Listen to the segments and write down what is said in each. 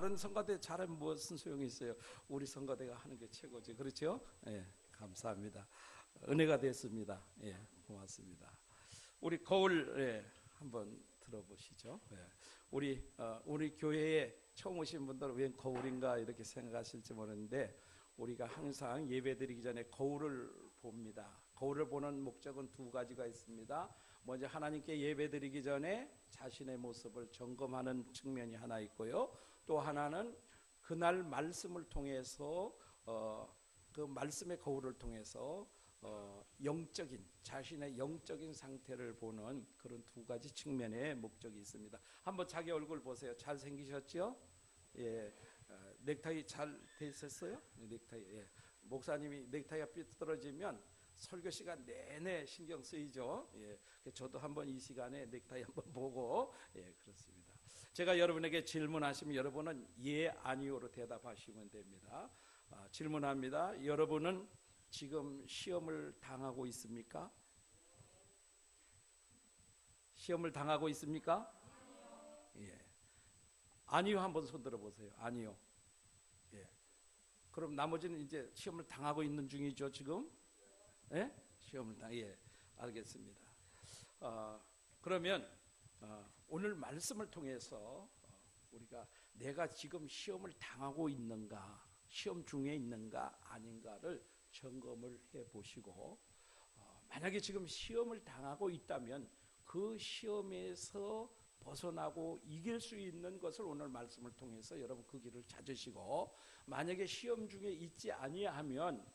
다른 성가대 잘하면 무슨 소용이 있어요? 우리 성가대가 하는 게 최고지. 그렇죠? 예, 감사합니다. 은혜가 됐습니다. 예, 고맙습니다. 우리 거울 한번 들어보시죠. 예. 우리 교회에 처음 오신 분들은 웬 거울인가 이렇게 생각하실지 모르는데, 우리가 항상 예배드리기 전에 거울을 봅니다. 거울을 보는 목적은 두 가지가 있습니다. 먼저 하나님께 예배드리기 전에 자신의 모습을 점검하는 측면이 하나 있고요. 또 하나는 그날 말씀을 통해서 그 말씀의 거울을 통해서 자신의 영적인 상태를 보는 그런 두 가지 측면의 목적이 있습니다. 한번 자기 얼굴 보세요. 잘 생기셨죠? 예, 넥타이 잘 돼 있었어요? 넥타이. 예. 목사님이 넥타이가 삐뚤어지면 설교 시간 내내 신경 쓰이죠. 예, 저도 한번 이 시간에 넥타이 한번 보고, 예, 그렇습니다. 제가 여러분에게 질문하시면 여러분은 예, 아니오로 대답하시면 됩니다. 질문합니다. 여러분은 지금 시험을 당하고 있습니까? 시험을 당하고 있습니까? 예. 아니요, 한번 손 들어보세요. 아니요. 예. 그럼 나머지는 이제 시험을 당하고 있는 중이죠, 지금? 예? 예, 알겠습니다. 그러면 오늘 말씀을 통해서 우리가 내가 지금 시험을 당하고 있는가, 시험 중에 있는가 아닌가를 점검을 해보시고, 만약에 지금 시험을 당하고 있다면 그 시험에서 벗어나고 이길 수 있는 것을 오늘 말씀을 통해서 여러분 그 길을 찾으시고, 만약에 시험 중에 있지 아니하면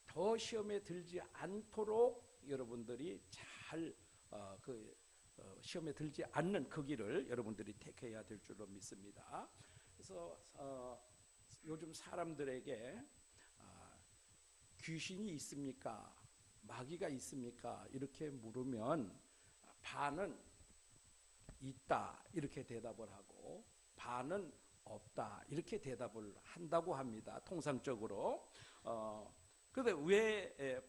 더 시험에 들지 않도록 여러분들이 잘 시험에 들지 않는 그 길을 여러분들이 택해야 될 줄로 믿습니다. 그래서 요즘 사람들에게 귀신이 있습니까? 마귀가 있습니까? 이렇게 물으면 반은 있다 이렇게 대답을 하고, 반은 없다 이렇게 대답을 한다고 합니다. 통상적으로. 그런데 왜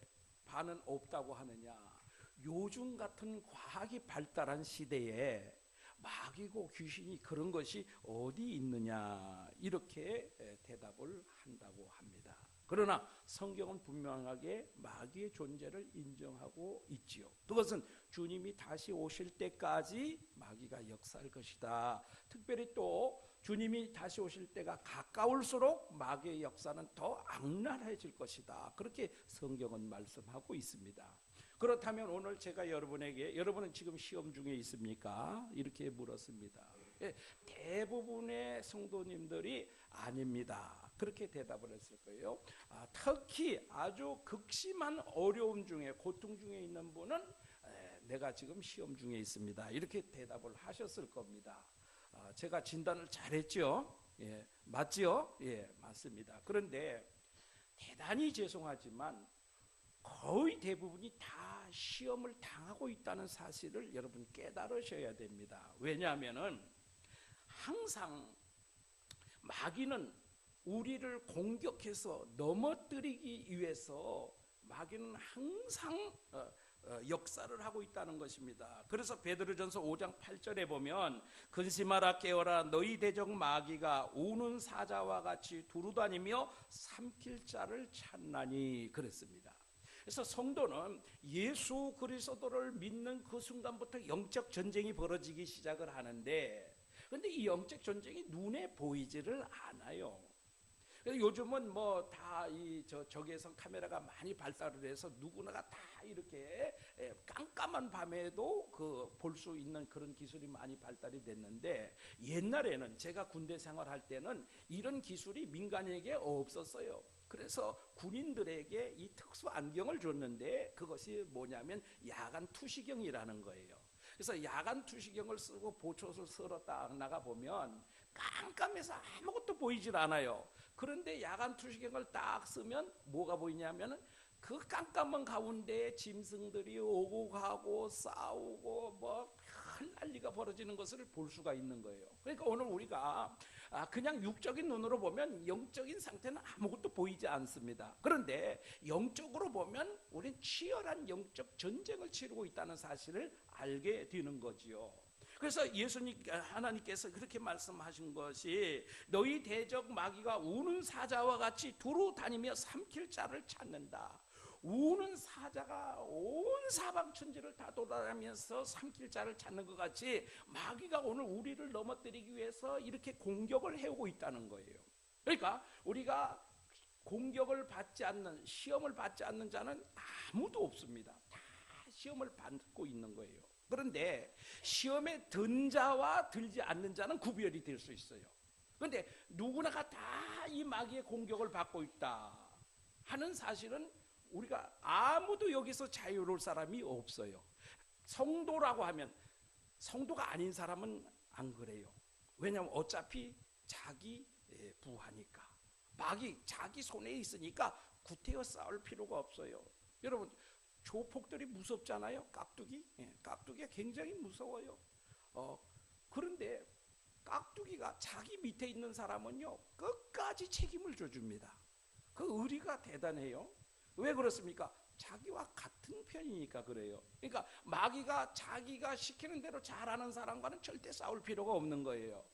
반은 없다고 하느냐? 요즘 같은 과학이 발달한 시대에 마귀고 귀신이 그런 것이 어디 있느냐 이렇게 대답을 한다고 합니다. 그러나 성경은 분명하게 마귀의 존재를 인정하고 있지요. 그것은 주님이 다시 오실 때까지 마귀가 역사할 것이다. 특별히 또 주님이 다시 오실 때가 가까울수록 마귀의 역사는 더 악랄해질 것이다. 그렇게 성경은 말씀하고 있습니다. 그렇다면 오늘 제가 여러분은 지금 시험 중에 있습니까? 이렇게 물었습니다. 대부분의 성도님들이 아닙니다. 그렇게 대답을 했을 거예요. 특히 아주 극심한 어려움 중에, 고통 중에 있는 분은 내가 지금 시험 중에 있습니다. 이렇게 대답을 하셨을 겁니다. 제가 진단을 잘했죠? 예, 맞지요? 예, 맞습니다. 그런데 대단히 죄송하지만 거의 대부분이 다 시험을 당하고 있다는 사실을 여러분 깨달으셔야 됩니다. 왜냐하면은 항상 마귀는 우리를 공격해서 넘어뜨리기 위해서 마귀는 항상 역사를 하고 있다는 것입니다. 그래서 베드로전서 5장 8절에 보면 근심하라 깨어라 너희 대적 마귀가 우는 사자와 같이 두루다니며 삼킬 자를 찾나니 그랬습니다. 그래서 성도는 예수 그리스도를 믿는 그 순간부터 영적 전쟁이 벌어지기 시작을 하는데, 그런데 이 영적 전쟁이 눈에 보이지를 않아요. 요즘은 뭐 다 이 적외선 카메라가 많이 발달을 해서 누구나가 다 이렇게 깜깜한 밤에도 볼 수 있는 그런 기술이 많이 발달이 됐는데, 옛날에는 제가 군대 생활할 때는 이런 기술이 민간에게 없었어요. 그래서 군인들에게 이 특수 안경을 줬는데 그것이 뭐냐면 야간 투시경이라는 거예요. 그래서 야간 투시경을 쓰고 보초를 쓸어 딱 나가 보면 깜깜해서 아무것도 보이질 않아요. 그런데 야간 투시경을 딱 쓰면 뭐가 보이냐면 그 깜깜한 가운데 짐승들이 오고 가고 싸우고 뭐 큰 난리가 벌어지는 것을 볼 수가 있는 거예요. 그러니까 오늘 우리가 그냥 육적인 눈으로 보면 영적인 상태는 아무것도 보이지 않습니다. 그런데 영적으로 보면 우리는 치열한 영적 전쟁을 치르고 있다는 사실을 알게 되는 거지요. 그래서 하나님께서 그렇게 말씀하신 것이 너희 대적 마귀가 우는 사자와 같이 두루 다니며 삼킬 자를 찾는다. 우는 사자가 온 사방천지를 다 돌아다니면서 삼킬 자를 찾는 것 같이 마귀가 오늘 우리를 넘어뜨리기 위해서 이렇게 공격을 해오고 있다는 거예요. 그러니까 우리가 공격을 받지 않는, 시험을 받지 않는 자는 아무도 없습니다. 다 시험을 받고 있는 거예요. 그런데 시험에 든 자와 들지 않는 자는 구별이 될 수 있어요. 그런데 누구나가 다 이 마귀의 공격을 받고 있다 하는 사실은 우리가 아무도 여기서 자유로울 사람이 없어요. 성도라고 하면, 성도가 아닌 사람은 안 그래요. 왜냐하면 어차피 자기 부하니까, 마귀 자기 손에 있으니까 구태여 싸울 필요가 없어요. 여러분, 조폭들이 무섭잖아요. 깍두기, 깍두기가 굉장히 무서워요. 그런데 깍두기가 자기 밑에 있는 사람은요 끝까지 책임을 져줍니다. 그 의리가 대단해요. 왜 그렇습니까? 자기와 같은 편이니까 그래요. 그러니까 마귀가 자기가 시키는 대로 잘하는 사람과는 절대 싸울 필요가 없는 거예요.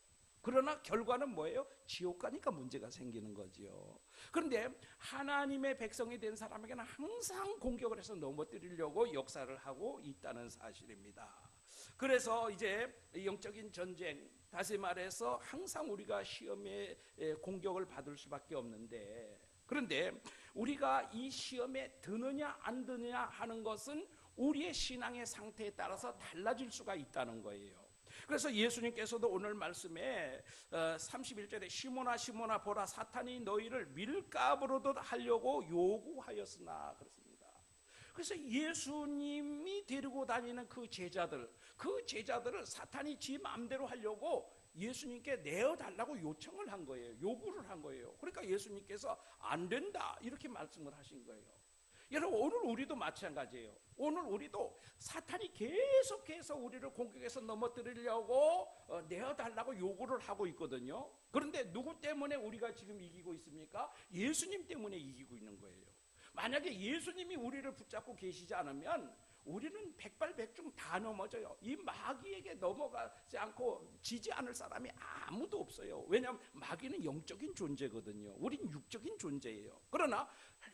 그러나 결과는 뭐예요? 지옥 가니까 문제가 생기는 거죠. 그런데 하나님의 백성이 된 사람에게는 항상 공격을 해서 넘어뜨리려고 역사를 하고 있다는 사실입니다. 그래서 이제 영적인 전쟁, 다시 말해서 항상 우리가 시험에 공격을 받을 수밖에 없는데, 그런데 우리가 이 시험에 드느냐 안 드느냐 하는 것은 우리의 신앙의 상태에 따라서 달라질 수가 있다는 거예요. 그래서 예수님께서도 오늘 말씀에 31절에 시몬아 시몬아 보라 사탄이 너희를 밀가부르듯 하려고 요구하였으나 그렇습니다. 그래서 예수님이 데리고 다니는 그 제자들을 사탄이 지 마음대로 하려고 예수님께 내어달라고 요청을 한 거예요. 요구를 한 거예요. 그러니까 예수님께서 안 된다 이렇게 말씀을 하신 거예요. 여러분, 오늘 우리도 마찬가지예요. 오늘 우리도 사탄이 계속해서 우리를 공격해서 넘어뜨리려고 내어달라고 요구를 하고 있거든요. 그런데 누구 때문에 우리가 지금 이기고 있습니까? 예수님 때문에 이기고 있는 거예요. 만약에 예수님이 우리를 붙잡고 계시지 않으면 우리는 백발백중 다 넘어져요. 이 마귀에게 넘어가지 않고 지지 않을 사람이 아무도 없어요. 왜냐하면 마귀는 영적인 존재거든요. 우린 육적인 존재예요. 그러나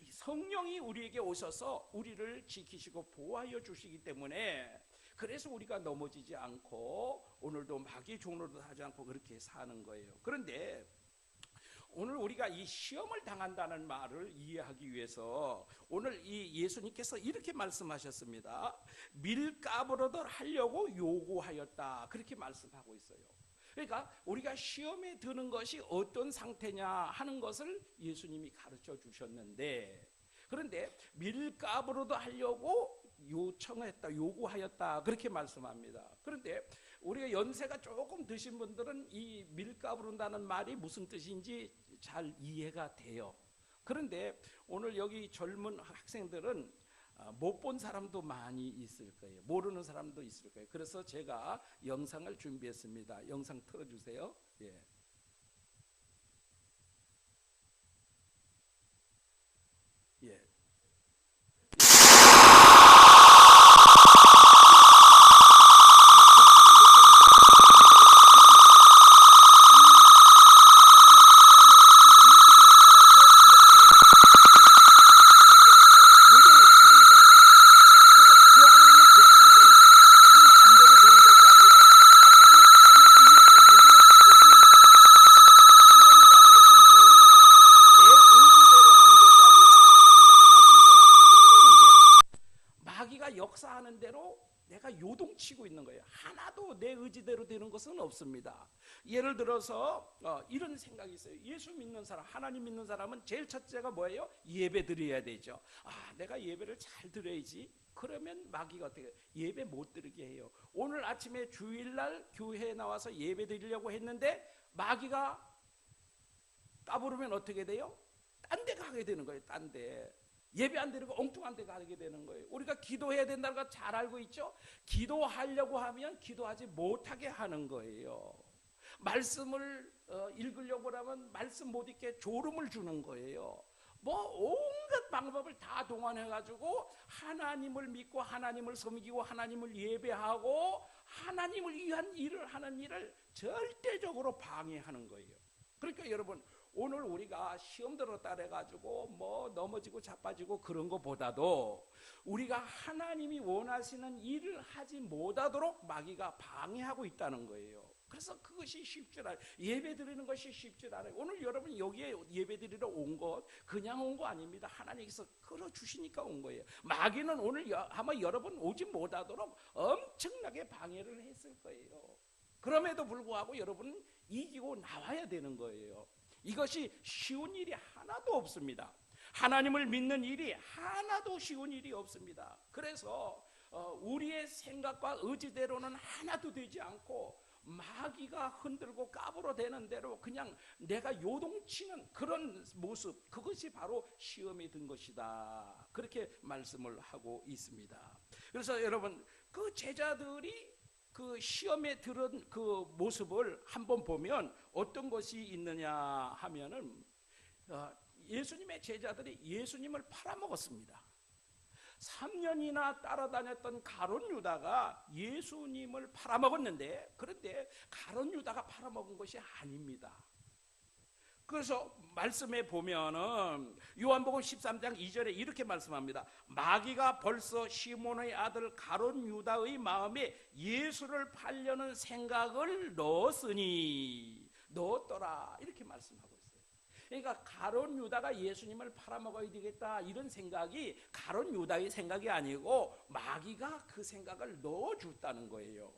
성령이 우리에게 오셔서 우리를 지키시고 보호하여 주시기 때문에, 그래서 우리가 넘어지지 않고 오늘도 마귀의 종로도 하지 않고 그렇게 사는 거예요. 그런데 오늘 우리가 이 시험을 당한다는 말을 이해하기 위해서 오늘 이 예수님께서 이렇게 말씀하셨습니다. 밀가부르듯 하려고 요구하였다, 그렇게 말씀하고 있어요. 그러니까 우리가 시험에 드는 것이 어떤 상태냐 하는 것을 예수님이 가르쳐 주셨는데, 그런데 밀가부르듯 하려고 요구하였다 그렇게 말씀합니다. 그런데 우리가 연세가 조금 드신 분들은 이 밀가부른다는 말이 무슨 뜻인지 잘 이해가 돼요. 그런데 오늘 여기 젊은 학생들은 못 본 사람도 많이 있을 거예요. 모르는 사람도 있을 거예요. 그래서 제가 영상을 준비했습니다. 영상 틀어주세요. 예. 예. 역사하는 대로 내가 요동치고 있는 거예요. 하나도 내 의지대로 되는 것은 없습니다. 예를 들어서 이런 생각이 있어요. 예수 믿는 사람, 하나님 믿는 사람은 제일 첫째가 뭐예요? 예배 드려야 되죠. 내가 예배를 잘 드려야지. 그러면 마귀가 어떻게 예배 못 드리게 해요. 오늘 아침에 주일날 교회에 나와서 예배 드리려고 했는데 마귀가 까부르면 어떻게 돼요? 딴 데 가게 되는 거예요. 딴 데. 예배 안 드리고 엉뚱한 데 가게 되는 거예요. 우리가 기도해야 된다는 거 잘 알고 있죠? 기도하려고 하면 기도하지 못하게 하는 거예요. 말씀을 읽으려고 하면 말씀 못 읽게 졸음을 주는 거예요. 뭐 온갖 방법을 다 동원해가지고 하나님을 믿고 하나님을 섬기고 하나님을 예배하고 하나님을 위한 일을 하는 일을 절대적으로 방해하는 거예요. 그러니까 여러분, 오늘 우리가 시험 들었다 해가지고 뭐 넘어지고 자빠지고 그런 것보다도 우리가 하나님이 원하시는 일을 하지 못하도록 마귀가 방해하고 있다는 거예요. 그래서 그것이 쉽지 않아요. 예배 드리는 것이 쉽지 않아요. 오늘 여러분 여기에 예배 드리러 온 것 그냥 온 거 아닙니다. 하나님께서 끌어주시니까 온 거예요. 마귀는 오늘 아마 여러분 오지 못하도록 엄청나게 방해를 했을 거예요. 그럼에도 불구하고 여러분은 이기고 나와야 되는 거예요. 이것이 쉬운 일이 하나도 없습니다. 하나님을 믿는 일이 하나도 쉬운 일이 없습니다. 그래서 우리의 생각과 의지대로는 하나도 되지 않고 마귀가 흔들고 까불어대는 대로 그냥 내가 요동치는 그런 모습, 그것이 바로 시험에 든 것이다. 그렇게 말씀을 하고 있습니다. 그래서 여러분, 그 제자들이 그 시험에 들은 그 모습을 한번 보면 어떤 것이 있느냐 하면은 예수님의 제자들이 예수님을 팔아먹었습니다. 3년이나 따라다녔던 가룟 유다가 예수님을 팔아먹었는데, 그런데 가룟 유다가 팔아먹은 것이 아닙니다. 그래서 말씀에 보면은 요한복음 13장 2절에 이렇게 말씀합니다. 마귀가 벌써 시몬의 아들 가룟 유다의 마음에 예수를 팔려는 생각을 넣었더라, 이렇게 말씀하고 있어요. 그러니까 가룟 유다가 예수님을 팔아먹어야 되겠다 이런 생각이 가룟 유다의 생각이 아니고 마귀가 그 생각을 넣어줬다는 거예요.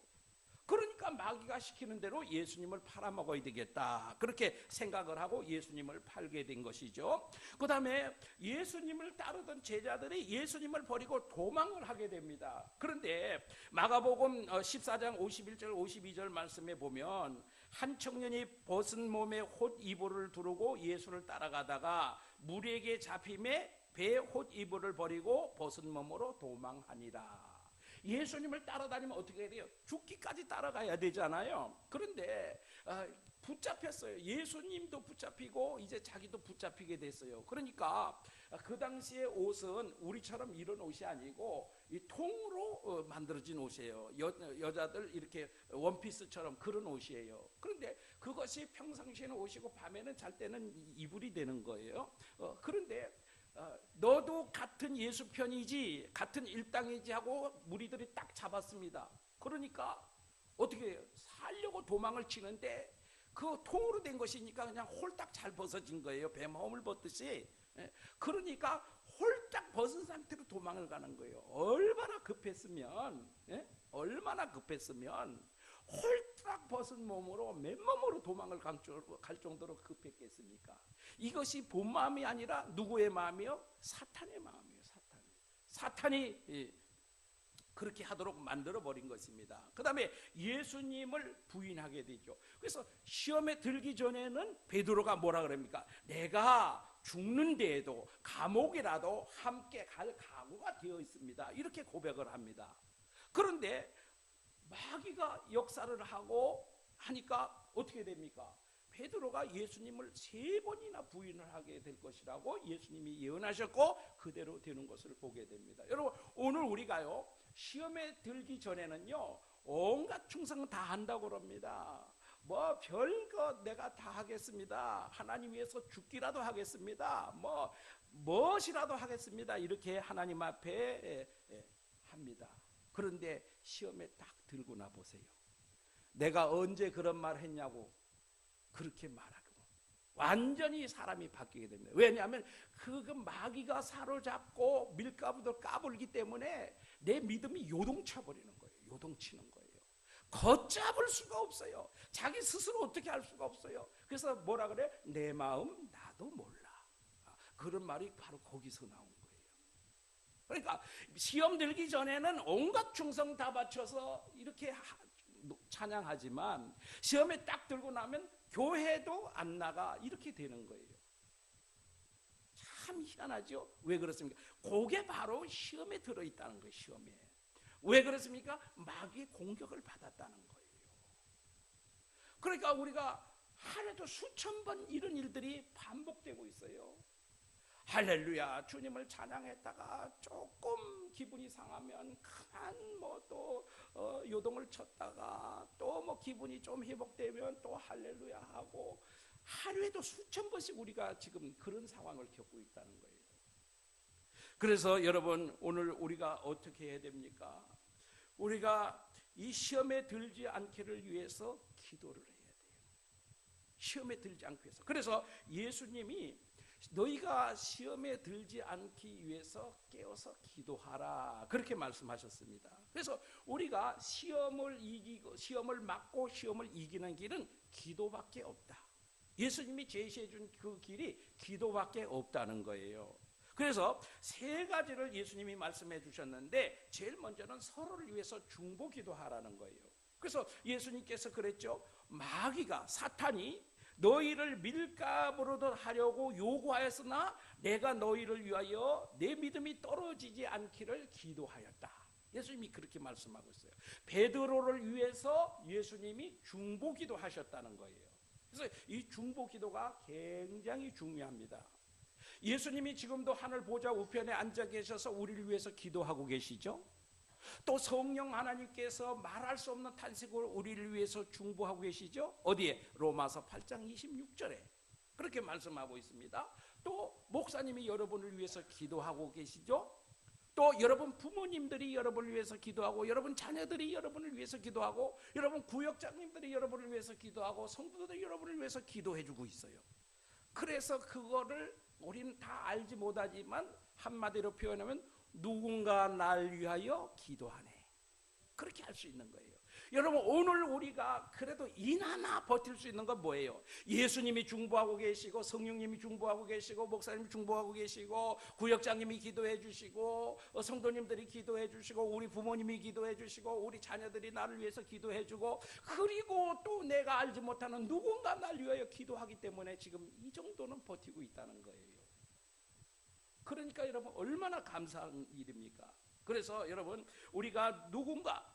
그러니까 마귀가 시키는 대로 예수님을 팔아먹어야 되겠다 그렇게 생각을 하고 예수님을 팔게 된 것이죠. 그 다음에 예수님을 따르던 제자들이 예수님을 버리고 도망을 하게 됩니다. 그런데 마가복음 14장 51절 52절 말씀에 보면 한 청년이 벗은 몸에 홑이불을 두르고 예수를 따라가다가 무리에게 잡힘에 배 홑이불을 버리고 벗은 몸으로 도망하니라. 예수님을 따라다니면 어떻게 해야 돼요? 죽기까지 따라가야 되잖아요. 그런데 붙잡혔어요. 예수님도 붙잡히고 이제 자기도 붙잡히게 됐어요. 그러니까 그 당시의 옷은 우리처럼 이런 옷이 아니고 이 통으로 만들어진 옷이에요. 여자들 이렇게 원피스처럼 그런 옷이에요. 그런데 그것이 평상시에는 옷이고 밤에는 잘 때는 이불이 되는 거예요. 그런데 너도 같은 예수 편이지, 같은 일당이지 하고 무리들이 딱 잡았습니다. 그러니까 어떻게 해요? 살려고 도망을 치는데 그 통으로 된 것이니까 그냥 홀딱 잘 벗어진 거예요. 뱀홈을 벗듯이. 그러니까 홀딱 벗은 상태로 도망을 가는 거예요. 얼마나 급했으면 홀딱 벗은 몸으로 맨몸으로 도망을 갈 정도로 급했겠습니까? 이것이 본 마음이 아니라 누구의 마음이요? 사탄의 마음이에요. 사탄이 그렇게 하도록 만들어버린 것입니다. 그 다음에 예수님을 부인하게 되죠. 그래서 시험에 들기 전에는 베드로가 뭐라 그럽니까? 내가 죽는데에도 감옥이라도 함께 갈 각오가 되어 있습니다. 이렇게 고백을 합니다. 그런데 마귀가 역사를 하고 하니까 어떻게 됩니까? 베드로가 예수님을 3번이나 부인을 하게 될 것이라고 예수님이 예언하셨고 그대로 되는 것을 보게 됩니다. 여러분, 오늘 우리가요 시험에 들기 전에는요 온갖 충성 다 한다고 그럽니다. 뭐 별거 내가 다 하겠습니다. 하나님 위해서 죽기라도 하겠습니다. 뭐 무엇이라도 하겠습니다. 이렇게 하나님 앞에 합니다. 그런데 시험에 딱 들고 나 보세요. 내가 언제 그런 말 했냐고 그렇게 말하고 완전히 사람이 바뀌게 됩니다. 왜냐하면 그 마귀가 사로잡고 밀가부도 까불기 때문에 내 믿음이 요동쳐버리는 거예요. 요동치는 거예요. 걷잡을 수가 없어요. 자기 스스로 어떻게 할 수가 없어요. 그래서 뭐라 그래? 내 마음 나도 몰라. 그런 말이 바로 거기서 나온 거예요. 그러니까 시험 들기 전에는 온갖 충성 다 바쳐서 이렇게 찬양하지만 시험에 딱 들고 나면 교회도 안 나가 이렇게 되는 거예요. 참 희한하죠? 왜 그렇습니까? 그게 바로 시험에 들어있다는 거예요. 시험에. 왜 그렇습니까? 마귀의 공격을 받았다는 거예요. 그러니까 우리가 하루에도 수천 번 이런 일들이 반복되고 있어요. 할렐루야 주님을 찬양했다가 조금 기분이 상하면 그만 뭐 또 요동을 쳤다가 또 뭐 기분이 좀 회복되면 또 할렐루야 하고, 하루에도 수천 번씩 우리가 지금 그런 상황을 겪고 있다는 거예요. 그래서 여러분, 오늘 우리가 어떻게 해야 됩니까? 우리가 이 시험에 들지 않기를 위해서 기도를 해야 돼요. 시험에 들지 않기 위해서. 그래서 예수님이 너희가 시험에 들지 않기 위해서 깨어서 기도하라, 그렇게 말씀하셨습니다. 그래서 우리가 시험을 막고 시험을 이기는 길은 기도밖에 없다. 예수님이 제시해 준 그 길이 기도밖에 없다는 거예요. 그래서 세 가지를 예수님이 말씀해 주셨는데, 제일 먼저는 서로를 위해서 중보기도하라는 거예요. 그래서 예수님께서 그랬죠. 마귀가, 사탄이 너희를 밀가부르듯 하려고 요구하였으나 내가 너희를 위하여 내 믿음이 떨어지지 않기를 기도하였다. 예수님이 그렇게 말씀하고 있어요. 베드로를 위해서 예수님이 중보기도 하셨다는 거예요. 그래서 이 중보기도가 굉장히 중요합니다. 예수님이 지금도 하늘 보좌 우편에 앉아 계셔서 우리를 위해서 기도하고 계시죠. 또 성령 하나님께서 말할 수 없는 탄식으로 우리를 위해서 중보하고 계시죠. 어디에? 로마서 8장 26절에 그렇게 말씀하고 있습니다. 또 목사님이 여러분을 위해서 기도하고 계시죠. 또 여러분 부모님들이 여러분을 위해서 기도하고, 여러분 자녀들이 여러분을 위해서 기도하고, 여러분 구역장님들이 여러분을 위해서 기도하고, 성도들이 여러분을 위해서 기도해주고 있어요. 그래서 그거를 우리는 다 알지 못하지만 한마디로 표현하면 누군가 날 위하여 기도하네, 그렇게 할 수 있는 거예요. 여러분, 오늘 우리가 그래도 이나마 버틸 수 있는 건 뭐예요? 예수님이 중보하고 계시고, 성령님이 중보하고 계시고, 목사님이 중보하고 계시고, 구역장님이 기도해 주시고, 성도님들이 기도해 주시고, 우리 부모님이 기도해 주시고, 우리 자녀들이 나를 위해서 기도해 주고, 그리고 또 내가 알지 못하는 누군가 날 위하여 기도하기 때문에 지금 이 정도는 버티고 있다는 거예요. 그러니까 여러분, 얼마나 감사한 일입니까? 그래서 여러분, 우리가 누군가,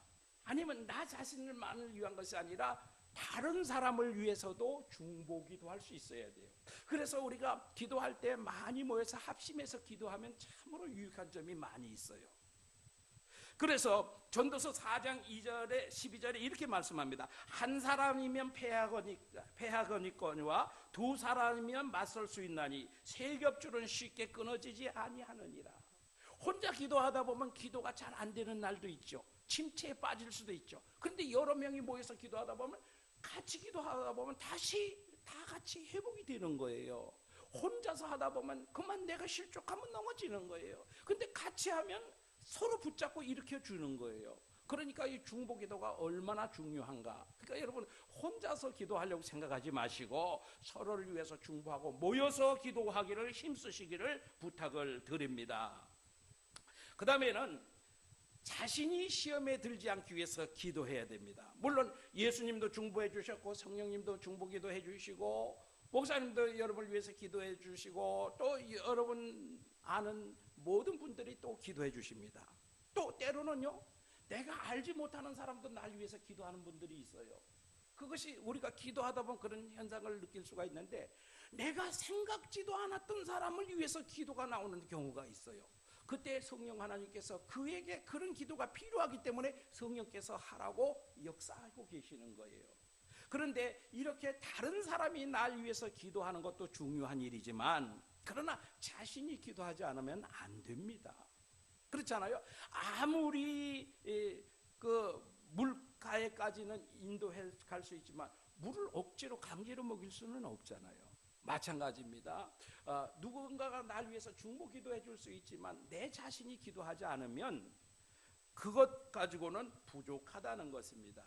아니면 나 자신만을 위한 것이 아니라 다른 사람을 위해서도 중보기도 할 수 있어야 돼요. 그래서 우리가 기도할 때 많이 모여서 합심해서 기도하면 참으로 유익한 점이 많이 있어요. 그래서 전도서 4장 2절에 12절에 이렇게 말씀합니다. 한 사람이면 패하거니와 두 사람이면 맞설 수 있나니 세 겹줄은 쉽게 끊어지지 아니하느니라. 혼자 기도하다 보면 기도가 잘 안 되는 날도 있죠. 침체에 빠질 수도 있죠. 그런데 여러 명이 모여서 기도하다 보면, 같이 기도하다 보면 다시 다 같이 회복이 되는 거예요. 혼자서 하다 보면 그만 내가 실족하면 넘어지는 거예요. 근데 같이 하면 서로 붙잡고 일으켜 주는 거예요. 그러니까 이 중보기도가 얼마나 중요한가. 그러니까 여러분, 혼자서 기도하려고 생각하지 마시고 서로를 위해서 중보하고 모여서 기도하기를 힘쓰시기를 부탁을 드립니다. 그 다음에는 자신이 시험에 들지 않기 위해서 기도해야 됩니다. 물론 예수님도 중보해 주셨고, 성령님도 중보기도 해 주시고, 목사님도 여러분을 위해서 기도해 주시고, 또 여러분 아는 모든 분들이 또 기도해 주십니다. 또 때로는요, 내가 알지 못하는 사람도 날 위해서 기도하는 분들이 있어요. 그것이 우리가 기도하다 보면 그런 현상을 느낄 수가 있는데, 내가 생각지도 않았던 사람을 위해서 기도가 나오는 경우가 있어요. 그때 성령 하나님께서 그에게 그런 기도가 필요하기 때문에 성령께서 하라고 역사하고 계시는 거예요. 그런데 이렇게 다른 사람이 날 위해서 기도하는 것도 중요한 일이지만, 그러나 자신이 기도하지 않으면 안 됩니다. 그렇잖아요. 아무리 그 물가에까지는 인도해 갈 수 있지만 물을 억지로 강제로 먹일 수는 없잖아요. 마찬가지입니다. 누군가가 날 위해서 중보 기도해 줄 수 있지만 내 자신이 기도하지 않으면 그것 가지고는 부족하다는 것입니다.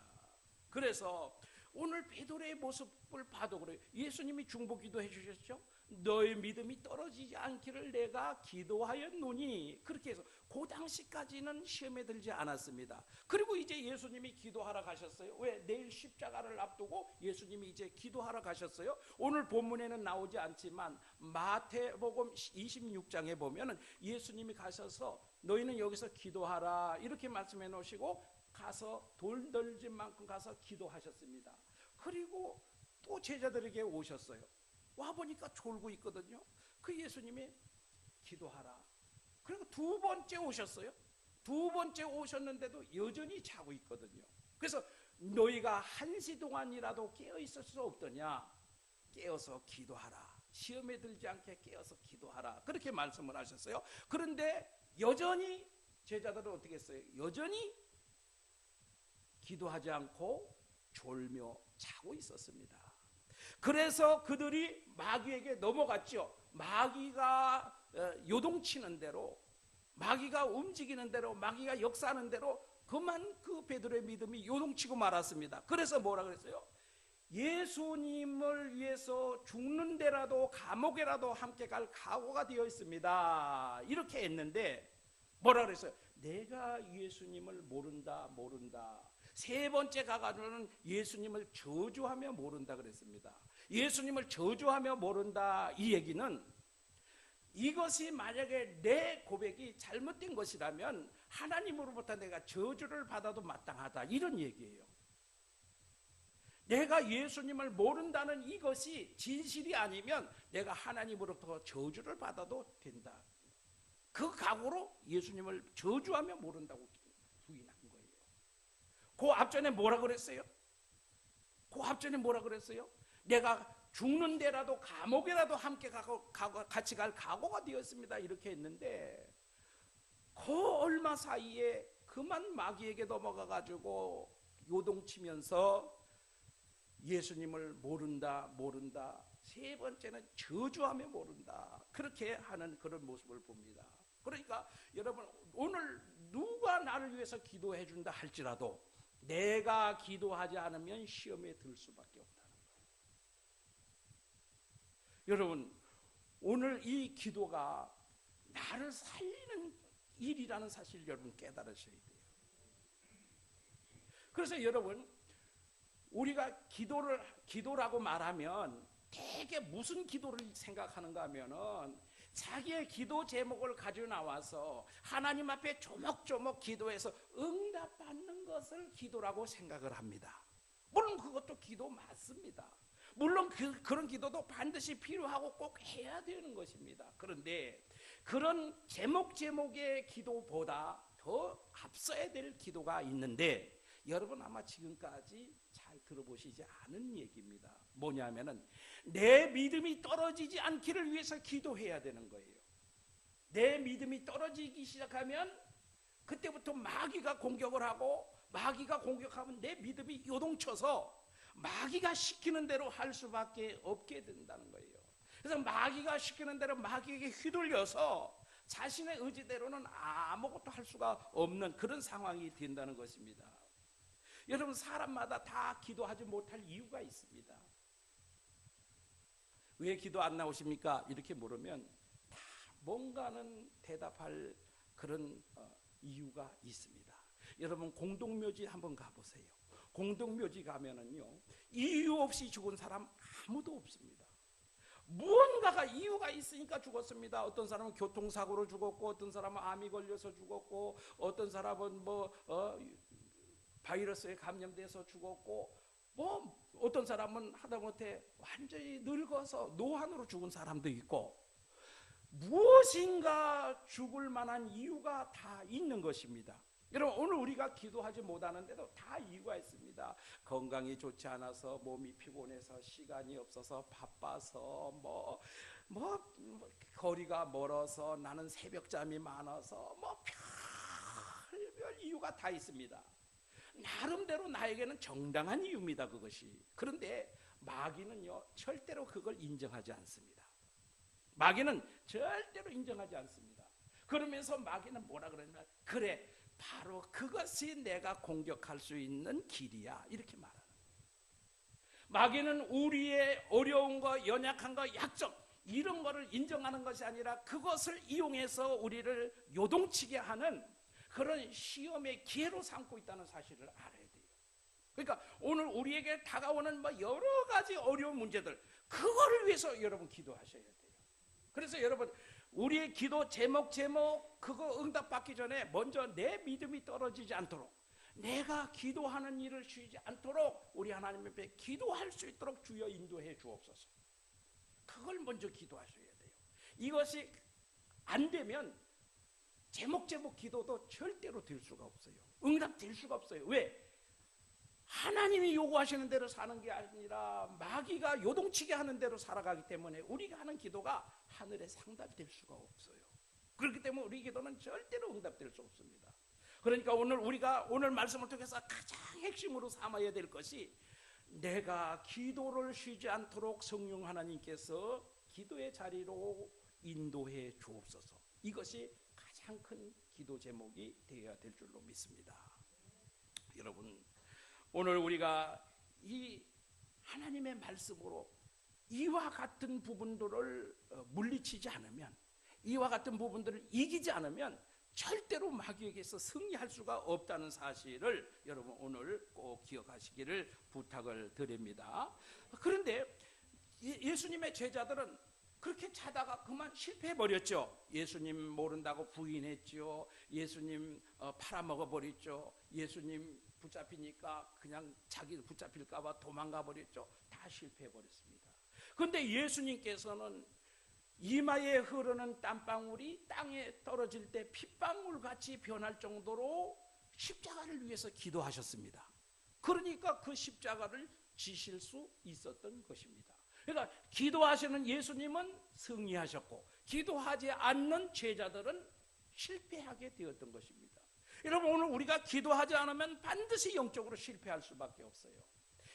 그래서 오늘 베드로의 모습을 봐도 그래요. 예수님이 중보 기도해 주셨죠. 너의 믿음이 떨어지지 않기를 내가 기도하였노니, 그렇게 해서 그 당시까지는 시험에 들지 않았습니다. 그리고 이제 예수님이 기도하러 가셨어요. 왜? 내일 십자가를 앞두고 예수님이 이제 기도하러 가셨어요. 오늘 본문에는 나오지 않지만 마태복음 26장에 보면은 예수님이 가셔서 너희는 여기서 기도하라 이렇게 말씀해 놓으시고 가서 돌 던진 만큼 가서 기도하셨습니다. 그리고 또 제자들에게 오셨어요. 와보니까 졸고 있거든요. 그 예수님이 기도하라. 그리고 두 번째 오셨어요. 두 번째 오셨는데도 여전히 자고 있거든요. 그래서 너희가 1시 동안이라도 깨어 있을 수 없더냐? 깨어서 기도하라. 시험에 들지 않게 깨어서 기도하라. 그렇게 말씀을 하셨어요. 그런데 여전히 제자들은 어떻게 했어요? 여전히 기도하지 않고 졸며 자고 있었습니다. 그래서 그들이 마귀에게 넘어갔죠. 마귀가 요동치는 대로, 마귀가 움직이는 대로, 마귀가 역사하는 대로 그만 그 베드로의 믿음이 요동치고 말았습니다. 그래서 뭐라 그랬어요? 예수님을 위해서 죽는 데라도 감옥에라도 함께 갈 각오가 되어 있습니다. 이렇게 했는데 뭐라 그랬어요? 내가 예수님을 모른다. 세 번째 가가지고는 예수님을 저주하며 모른다 그랬습니다. 예수님을 저주하며 모른다, 이 얘기는 이것이 만약에 내 고백이 잘못된 것이라면 하나님으로부터 내가 저주를 받아도 마땅하다, 이런 얘기예요. 내가 예수님을 모른다는 이것이 진실이 아니면 내가 하나님으로부터 저주를 받아도 된다. 그 각오로 예수님을 저주하며 모른다고 부인한 거예요. 그 앞전에 뭐라 그랬어요? 내가 죽는 데라도 감옥에라도 함께 같이 갈 각오가 되었습니다. 이렇게 했는데 그 얼마 사이에 그만 마귀에게 넘어가가지고 요동치면서 예수님을 모른다. 세 번째는 저주하며 모른다. 그렇게 하는 그런 모습을 봅니다. 그러니까 여러분, 오늘 누가 나를 위해서 기도해 준다 할지라도 내가 기도하지 않으면 시험에 들 수밖에 없다는 거예요. 여러분, 오늘 이 기도가 나를 살리는 일이라는 사실을 여러분 깨달으셔야 돼요. 그래서 여러분, 우리가 기도라고 말하면 되게 무슨 기도를 생각하는가 하면은 자기의 기도 제목을 가지고 나와서 하나님 앞에 조목조목 기도해서 응답받는 것을 기도라고 생각을 합니다. 물론 그것도 기도 맞습니다. 물론 그런 기도도 반드시 필요하고 꼭 해야 되는 것입니다. 그런데 그런 제목의 기도보다 더 앞서야 될 기도가 있는데 여러분 아마 지금까지 잘 들어보시지 않은 얘기입니다. 뭐냐면은 내 믿음이 떨어지지 않기를 위해서 기도해야 되는 거예요. 내 믿음이 떨어지기 시작하면 그때부터 마귀가 공격을 하고, 마귀가 공격하면 내 믿음이 요동쳐서 마귀가 시키는 대로 할 수밖에 없게 된다는 거예요. 그래서 마귀가 시키는 대로 마귀에게 휘둘려서 자신의 의지대로는 아무것도 할 수가 없는 그런 상황이 된다는 것입니다. 여러분, 사람마다 다 기도하지 못할 이유가 있습니다. 왜 기도 안 나오십니까? 이렇게 물으면 다 뭔가는 대답할 그런 이유가 있습니다. 여러분, 공동묘지 한번 가보세요. 공동묘지 가면은요, 이유 없이 죽은 사람 아무도 없습니다. 무언가가 이유가 있으니까 죽었습니다. 어떤 사람은 교통사고로 죽었고, 어떤 사람은 암이 걸려서 죽었고, 어떤 사람은 바이러스에 감염돼서 죽었고, 어떤 사람은 하다못해 완전히 늙어서 노안으로 죽은 사람도 있고, 무엇인가 죽을 만한 이유가 다 있는 것입니다. 여러분, 오늘 우리가 기도하지 못하는데도 다 이유가 있습니다. 건강이 좋지 않아서, 몸이 피곤해서, 시간이 없어서, 바빠서, 거리가 멀어서, 나는 새벽잠이 많아서, 별별 이유가 다 있습니다. 나름대로 나에게는 정당한 이유입니다, 그것이. 그런데 마귀는요, 절대로 그걸 인정하지 않습니다. 마귀는 절대로 인정하지 않습니다. 그러면서 마귀는 뭐라 그러냐면, 그래, 바로 그것이 내가 공격할 수 있는 길이야, 이렇게 말하는 거예요. 마귀는 우리의 어려운 거, 연약한 거, 약점, 이런 거를 인정하는 것이 아니라 그것을 이용해서 우리를 요동치게 하는 그런 시험의 기회로 삼고 있다는 사실을 알아야 돼요. 그러니까 오늘 우리에게 다가오는 여러 가지 어려운 문제들, 그거를 위해서 여러분 기도하셔야 돼요. 그래서 여러분, 우리의 기도 제목 그거 응답받기 전에 먼저 내 믿음이 떨어지지 않도록, 내가 기도하는 일을 쉬지 않도록 우리 하나님 앞에 기도할 수 있도록 주여 인도해 주옵소서. 그걸 먼저 기도하셔야 돼요. 이것이 안 되면 제목 기도도 절대로 될 수가 없어요. 응답될 수가 없어요. 왜? 하나님이 요구하시는 대로 사는 게 아니라 마귀가 요동치게 하는 대로 살아가기 때문에 우리가 하는 기도가 하늘에 상달될 수가 없어요. 그렇기 때문에 우리 기도는 절대로 응답될 수 없습니다. 그러니까 우리가 오늘 말씀을 통해서 가장 핵심으로 삼아야 될 것이, 내가 기도를 쉬지 않도록 성령 하나님께서 기도의 자리로 인도해 주옵소서. 이것이 가장 큰 기도 제목이 되어야 될 줄로 믿습니다. 여러분, 오늘 우리가 이 하나님의 말씀으로 이와 같은 부분들을 물리치지 않으면, 이와 같은 부분들을 이기지 않으면 절대로 마귀에게서 승리할 수가 없다는 사실을 여러분 오늘 꼭 기억하시기를 부탁을 드립니다. 그런데 예수님의 제자들은 그렇게 자다가 그만 실패해버렸죠. 예수님 모른다고 부인했죠. 예수님 팔아먹어버렸죠. 예수님 붙잡히니까 그냥 자기 붙잡힐까봐 도망가버렸죠. 다 실패해버렸습니다. 그런데 예수님께서는 이마에 흐르는 땀방울이 땅에 떨어질 때 핏방울같이 변할 정도로 십자가를 위해서 기도하셨습니다. 그러니까 그 십자가를 지실 수 있었던 것입니다. 그러니까 기도하시는 예수님은 승리하셨고, 기도하지 않는 제자들은 실패하게 되었던 것입니다. 여러분, 오늘 우리가 기도하지 않으면 반드시 영적으로 실패할 수밖에 없어요.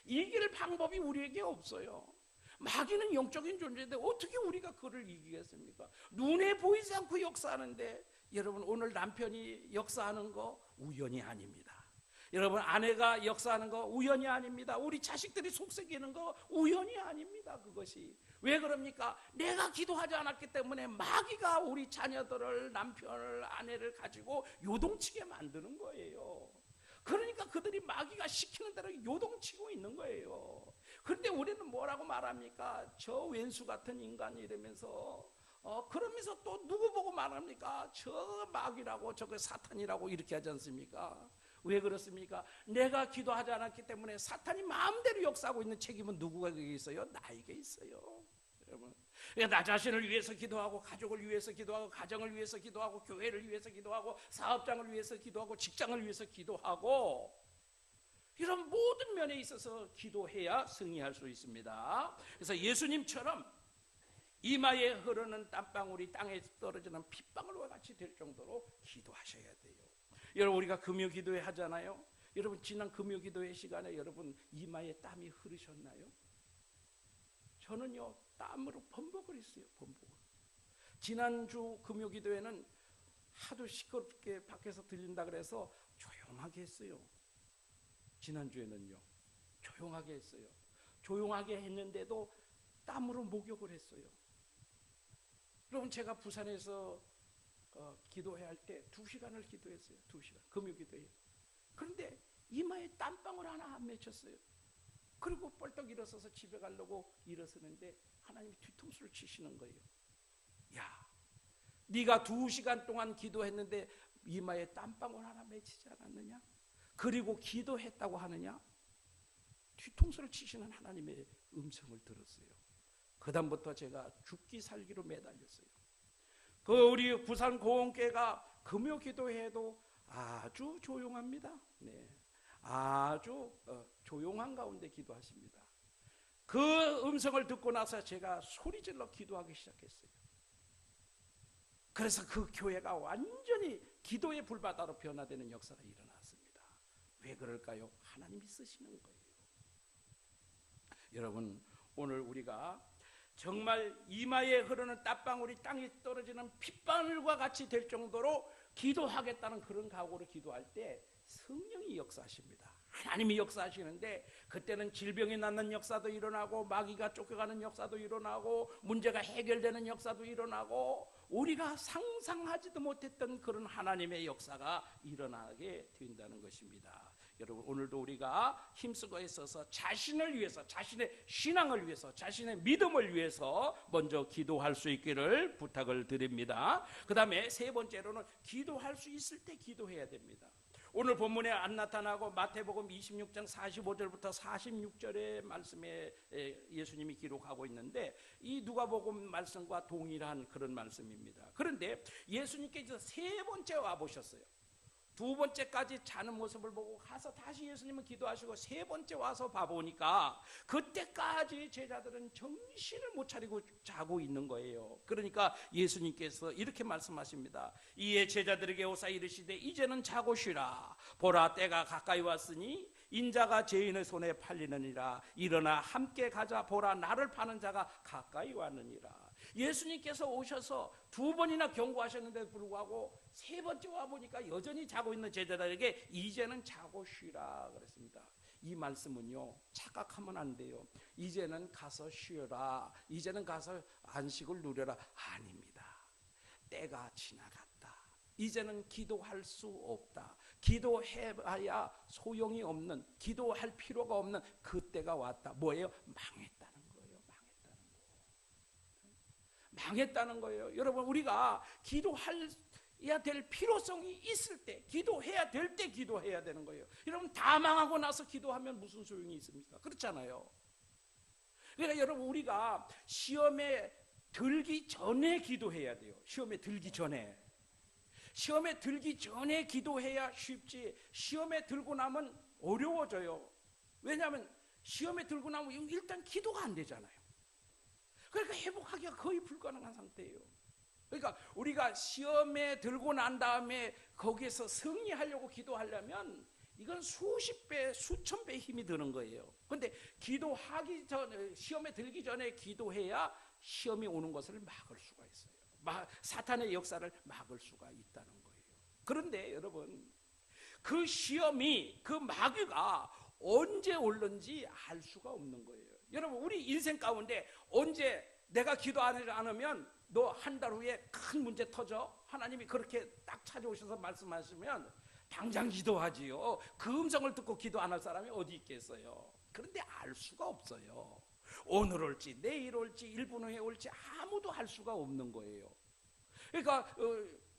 이길 방법이 우리에게 없어요. 마귀는 영적인 존재인데 어떻게 우리가 그를 이기겠습니까? 눈에 보이지 않고 역사하는데, 여러분 오늘 남편이 역사하는 거 우연이 아닙니다. 여러분 아내가 역사하는 거 우연이 아닙니다. 우리 자식들이 속썩이는 거 우연이 아닙니다. 그것이 왜 그럽니까? 내가 기도하지 않았기 때문에 마귀가 우리 자녀들을, 남편을, 아내를 가지고 요동치게 만드는 거예요. 그러니까 그들이 마귀가 시키는 대로 요동치고 있는 거예요. 그런데 우리는 뭐라고 말합니까? 저 왼수 같은 인간 이러면서 그러면서 또 누구 보고 말합니까? 저 마귀라고, 저거 사탄이라고 이렇게 하지 않습니까? 왜 그렇습니까? 내가 기도하지 않았기 때문에 사탄이 마음대로 역사하고 있는 책임은 누구에게 있어요? 나에게 있어요. 여러분, 나 자신을 위해서 기도하고, 가족을 위해서 기도하고, 가정을 위해서 기도하고, 교회를 위해서 기도하고, 사업장을 위해서 기도하고, 직장을 위해서 기도하고, 이런 모든 면에 있어서 기도해야 승리할 수 있습니다. 그래서 예수님처럼 이마에 흐르는 땀방울이 땅에 떨어지는 핏방울과 같이 될 정도로 기도하셔야 돼요. 여러분, 우리가 금요 기도회 하잖아요. 여러분, 지난 금요 기도회 시간에 여러분 이마에 땀이 흐르셨나요? 저는요, 땀으로 범벅을 했어요. 범벅을. 지난주 금요 기도회는 하도 시끄럽게 밖에서 들린다 그래서 조용하게 했어요. 지난주에는요, 조용하게 했어요. 조용하게 했는데도 땀으로 목욕을 했어요. 여러분, 제가 부산에서 기도회 할 때 2시간을 기도했어요. 2시간 금요 기도회. 그런데 이마에 땀방울 하나 안 맺혔어요. 그리고 벌떡 일어서서 집에 가려고 일어서는데 하나님이 뒤통수를 치시는 거예요. 야, 네가 2시간 동안 기도했는데 이마에 땀방울 하나 맺히지 않았느냐? 그리고 기도했다고 하느냐? 뒤통수를 치시는 하나님의 음성을 들었어요. 그 다음부터 제가 죽기 살기로 매달렸어요. 그 우리 부산 고원교회가 금요 기도회도 아주 조용합니다. 네, 아주 조용한 가운데 기도하십니다. 그 음성을 듣고 나서 제가 소리질러 기도하기 시작했어요. 그래서 그 교회가 완전히 기도의 불바다로 변화되는 역사가 일어났습니다. 왜 그럴까요? 하나님이 쓰시는 거예요. 여러분, 오늘 우리가 정말 이마에 흐르는 땀방울이 땅에 떨어지는 핏방울과 같이 될 정도로 기도하겠다는 그런 각오로 기도할 때 성령이 역사하십니다. 하나님이 역사하시는데, 그때는 질병이 낫는 역사도 일어나고, 마귀가 쫓겨가는 역사도 일어나고, 문제가 해결되는 역사도 일어나고, 우리가 상상하지도 못했던 그런 하나님의 역사가 일어나게 된다는 것입니다. 여러분, 오늘도 우리가 힘쓰고 있어서 자신을 위해서, 자신의 신앙을 위해서, 자신의 믿음을 위해서 먼저 기도할 수 있기를 부탁을 드립니다. 그 다음에 세 번째로는 기도할 수 있을 때 기도해야 됩니다. 오늘 본문에 안 나타나고 마태복음 26장 45절부터 46절의 말씀에 예수님이 기록하고 있는데 이 누가복음 말씀과 동일한 그런 말씀입니다. 그런데 예수님께서 세 번째 와보셨어요. 두 번째까지 자는 모습을 보고 가서 다시 예수님은 기도하시고 세 번째 와서 봐보니까 그때까지 제자들은 정신을 못 차리고 자고 있는 거예요. 그러니까 예수님께서 이렇게 말씀하십니다. 이에 제자들에게 오사 이르시되 이제는 자고 쉬라. 보라 때가 가까이 왔으니 인자가 죄인의 손에 팔리느니라. 일어나 함께 가자. 보라 나를 파는 자가 가까이 왔느니라. 예수님께서 오셔서 두 번이나 경고하셨는데도 불구하고 세 번째 와보니까 여전히 자고 있는 제자들에게 이제는 자고 쉬라 그랬습니다. 이 말씀은요, 착각하면 안 돼요. 이제는 가서 쉬어라, 이제는 가서 안식을 누려라, 아닙니다. 때가 지나갔다. 이제는 기도할 수 없다. 기도해봐야 소용이 없는, 기도할 필요가 없는 그때가 왔다. 뭐예요? 망했다는 거예요. 망했다는 거예요. 여러분, 우리가 기도해야 될 필요성이 있을 때, 기도해야 될 때 기도해야 되는 거예요. 여러분, 다 망하고 나서 기도하면 무슨 소용이 있습니까? 그렇잖아요. 그러니까 여러분, 우리가 시험에 들기 전에 기도해야 돼요. 시험에 들기 전에. 시험에 들기 전에 기도해야 쉽지, 시험에 들고 나면 어려워져요. 왜냐하면 시험에 들고 나면 일단 기도가 안 되잖아요. 그러니까 회복하기가 거의 불가능한 상태예요. 그러니까 우리가 시험에 들고 난 다음에 거기에서 승리하려고 기도하려면 이건 수십 배, 수천 배 힘이 드는 거예요. 그런데 기도하기 전에, 시험에 들기 전에 기도해야 시험이 오는 것을 막을 수가 있어요. 사탄의 역사를 막을 수가 있다는 거예요. 그런데 여러분, 그 시험이, 그 마귀가 언제 올는지 알 수가 없는 거예요. 여러분, 우리 인생 가운데 언제 내가 기도하지 않으면 너 한 달 후에 큰 문제 터져? 하나님이 그렇게 딱 찾아오셔서 말씀하시면 당장 기도하지요. 그 음성을 듣고 기도 안 할 사람이 어디 있겠어요? 그런데 알 수가 없어요. 오늘 올지 내일 올지 1분 후에 올지 아무도 알 수가 없는 거예요. 그러니까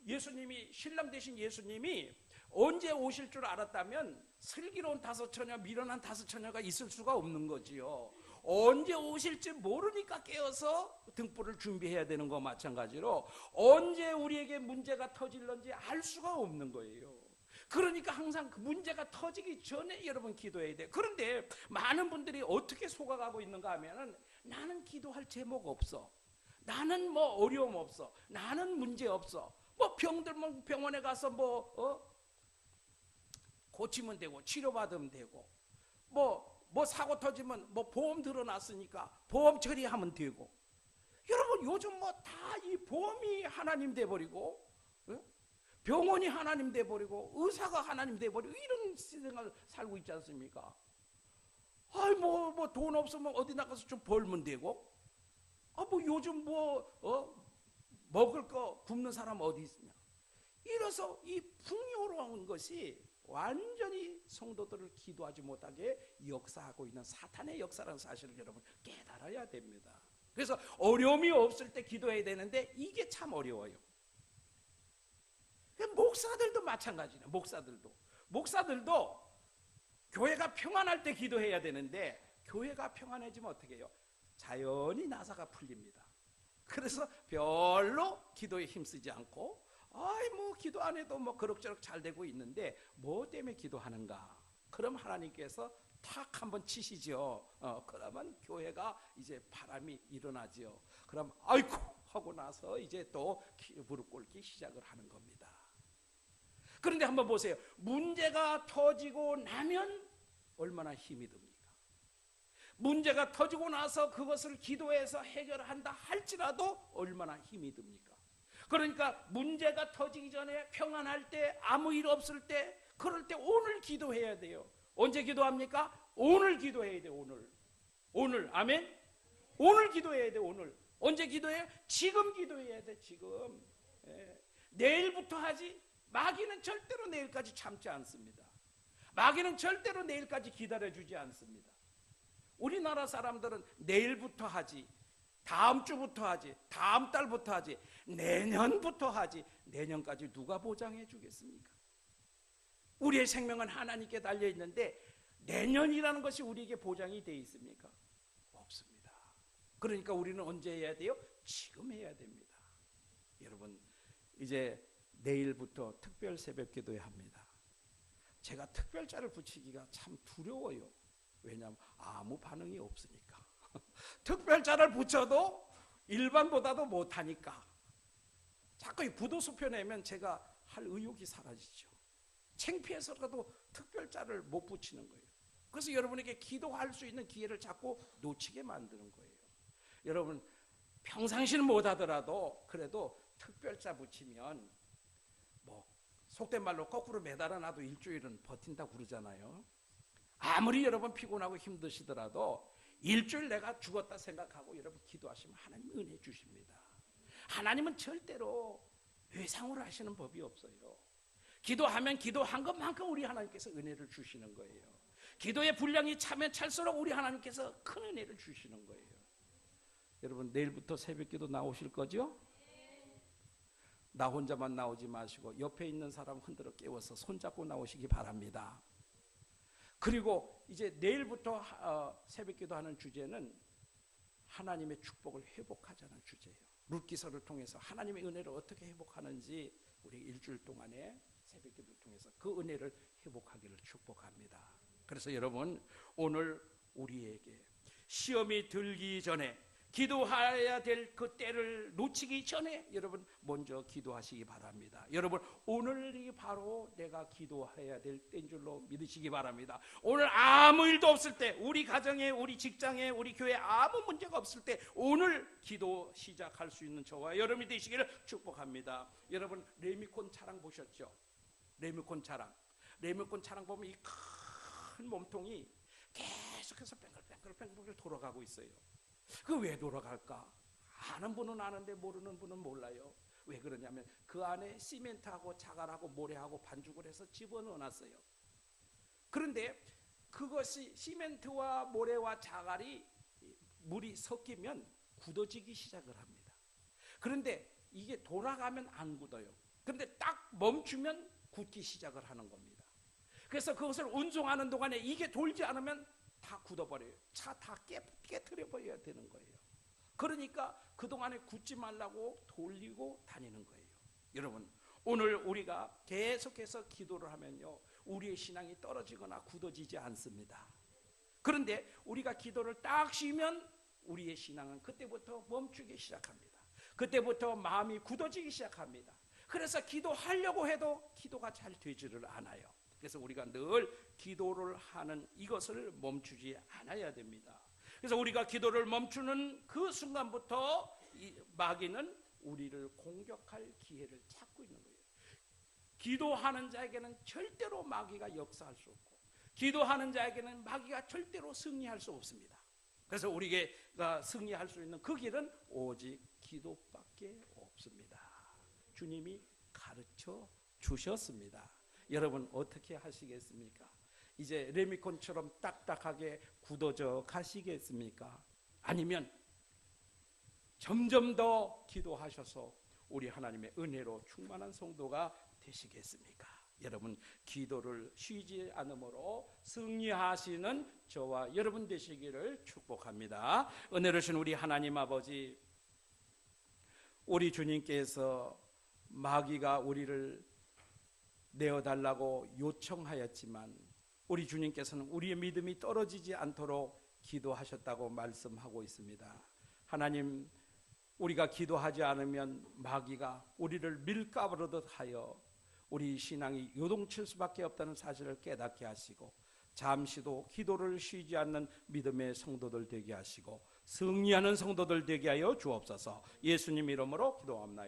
예수님이, 신랑 되신 예수님이 언제 오실 줄 알았다면 슬기로운 5처녀, 미련한 5처녀가 있을 수가 없는 거지요. 언제 오실지 모르니까 깨어서 등불을 준비해야 되는 거 마찬가지로 언제 우리에게 문제가 터질런지 알 수가 없는 거예요. 그러니까 항상 그 문제가 터지기 전에 여러분 기도해야 돼요. 그런데 많은 분들이 어떻게 속아가고 있는가 하면은 나는 기도할 제목 없어, 나는 뭐 어려움 없어, 나는 문제 없어, 뭐 병들면 병원에 가서 고치면 되고 치료받으면 되고, 뭐 사고 터지면 뭐 보험 들어놨으니까 보험 처리하면 되고. 여러분, 요즘 뭐 다 이 보험이 하나님 돼버리고, 병원이 하나님 돼버리고, 의사가 하나님 돼버리고, 이런 세상을 살고 있지 않습니까? 아이 뭐 돈 없으면 어디 나가서 좀 벌면 되고, 뭐 요즘 먹을 거 굶는 사람 어디 있으냐. 이래서 이 풍요로운 것이 완전히 성도들을 기도하지 못하게 역사하고 있는 사탄의 역사라는 사실을 여러분 깨달아야 됩니다. 그래서 어려움이 없을 때 기도해야 되는데 이게 참 어려워요. 목사들도 마찬가지예요. 목사들도 교회가 평안할 때 기도해야 되는데 교회가 평안해지면 어떻게 해요? 자연히 나사가 풀립니다. 그래서 별로 기도에 힘쓰지 않고 기도 안 해도 그럭저럭 잘 되고 있는데 뭐 때문에 기도하는가? 그럼 하나님께서 탁 한번 치시죠. 그러면 교회가 이제 바람이 일어나죠. 그럼 아이고 하고 나서 이제 또 무릎 꿇기 시작을 하는 겁니다. 그런데 한번 보세요. 문제가 터지고 나면 얼마나 힘이 듭니까? 문제가 터지고 나서 그것을 기도해서 해결한다 할지라도 얼마나 힘이 듭니까? 그러니까 문제가 터지기 전에 평안할 때, 아무 일 없을 때, 그럴 때 오늘 기도해야 돼요. 언제 기도합니까? 오늘 기도해야 돼요. 오늘. 아멘? 오늘 기도해야 돼요. 오늘. 언제 기도해요? 지금 기도해야 돼. 지금. 내일부터 하지. 마귀는 절대로 내일까지 참지 않습니다. 마귀는 절대로 내일까지 기다려주지 않습니다. 우리나라 사람들은 내일부터 하지, 다음 주부터 하지, 다음 달부터 하지, 내년부터 하지, 내년까지 누가 보장해 주겠습니까? 우리의 생명은 하나님께 달려 있는데 내년이라는 것이 우리에게 보장이 되어 있습니까? 없습니다. 그러니까 우리는 언제 해야 돼요? 지금 해야 됩니다. 여러분, 이제 내일부터 특별 새벽 기도회 합니다. 제가 특별자를 붙이기가 참 두려워요. 왜냐하면 아무 반응이 없으니까. 특별자를 붙여도 일반보다도 못하니까. 자꾸 부도수표 내면 제가 할 의욕이 사라지죠. 창피해서라도 특별자를 못 붙이는 거예요. 그래서 여러분에게 기도할 수 있는 기회를 자꾸 놓치게 만드는 거예요. 여러분, 평상시는 못하더라도 그래도 특별자 붙이면 속된 말로 거꾸로 매달아 놔도 일주일은 버틴다고 그러잖아요. 아무리 여러분 피곤하고 힘드시더라도 일주일 내가 죽었다 생각하고 여러분 기도하시면 하나님 은혜 주십니다. 하나님은 절대로 외상으로 하시는 법이 없어요. 기도하면 기도한 것만큼 우리 하나님께서 은혜를 주시는 거예요. 기도의 분량이 차면 찰수록 우리 하나님께서 큰 은혜를 주시는 거예요. 여러분, 내일부터 새벽기도 나오실 거죠? 나 혼자만 나오지 마시고 옆에 있는 사람 흔들어 깨워서 손잡고 나오시기 바랍니다. 그리고 이제 내일부터 새벽기도 하는 주제는 하나님의 축복을 회복하자는 주제예요. 룻기서를 통해서 하나님의 은혜를 어떻게 회복하는지 우리 일주일 동안에 새벽기도를 통해서 그 은혜를 회복하기를 축복합니다. 그래서 여러분, 오늘 우리에게 시험이 들기 전에 기도해야 될 그 때를 놓치기 전에 여러분 먼저 기도하시기 바랍니다. 여러분, 오늘이 바로 내가 기도해야 될 때인 줄로 믿으시기 바랍니다. 오늘 아무 일도 없을 때, 우리 가정에, 우리 직장에, 우리 교회에 아무 문제가 없을 때 오늘 기도 시작할 수 있는 저와 여러분이 되시기를 축복합니다. 여러분, 레미콘 차량 보셨죠? 레미콘 차량 보면 이 큰 몸통이 계속해서 뱅글뱅글 돌아가고 있어요. 그 왜 돌아갈까? 아는 분은 아는데 모르는 분은 몰라요. 왜 그러냐면 그 안에 시멘트하고 자갈하고 모래하고 반죽을 해서 집어넣어놨어요. 그런데 그것이 시멘트와 모래와 자갈이 물이 섞이면 굳어지기 시작을 합니다. 그런데 이게 돌아가면 안 굳어요. 그런데 딱 멈추면 굳기 시작을 하는 겁니다. 그래서 그것을 운송하는 동안에 이게 돌지 않으면 다 굳어버려요. 차 다 깨트려버려야 되는 거예요. 그러니까 그동안에 굳지 말라고 돌리고 다니는 거예요. 여러분, 오늘 우리가 계속해서 기도를 하면요, 우리의 신앙이 떨어지거나 굳어지지 않습니다. 그런데 우리가 기도를 딱 쉬면 우리의 신앙은 그때부터 멈추기 시작합니다. 그때부터 마음이 굳어지기 시작합니다. 그래서 기도하려고 해도 기도가 잘 되지를 않아요. 그래서 우리가 늘 기도를 하는 이것을 멈추지 않아야 됩니다. 그래서 우리가 기도를 멈추는 그 순간부터 이 마귀는 우리를 공격할 기회를 찾고 있는 거예요. 기도하는 자에게는 절대로 마귀가 역사할 수 없고, 기도하는 자에게는 마귀가 절대로 승리할 수 없습니다. 그래서 우리가 승리할 수 있는 그 길은 오직 기도밖에 없습니다. 주님이 가르쳐 주셨습니다. 여러분, 어떻게 하시겠습니까? 이제 레미콘처럼 딱딱하게 굳어져 가시겠습니까? 아니면 점점 더 기도하셔서 우리 하나님의 은혜로 충만한 성도가 되시겠습니까? 여러분, 기도를 쉬지 않으므로 승리하시는 저와 여러분 되시기를 축복합니다. 은혜로우신 우리 하나님 아버지, 우리 주님께서 마귀가 우리를 내어달라고 요청하였지만 우리 주님께서는 우리의 믿음이 떨어지지 않도록 기도하셨다고 말씀하고 있습니다. 하나님, 우리가 기도하지 않으면 마귀가 우리를 밀가부르듯 하여 우리 신앙이 요동칠 수밖에 없다는 사실을 깨닫게 하시고, 잠시도 기도를 쉬지 않는 믿음의 성도들 되게 하시고 승리하는 성도들 되게 하여 주옵소서. 예수님 이름으로 기도합니다.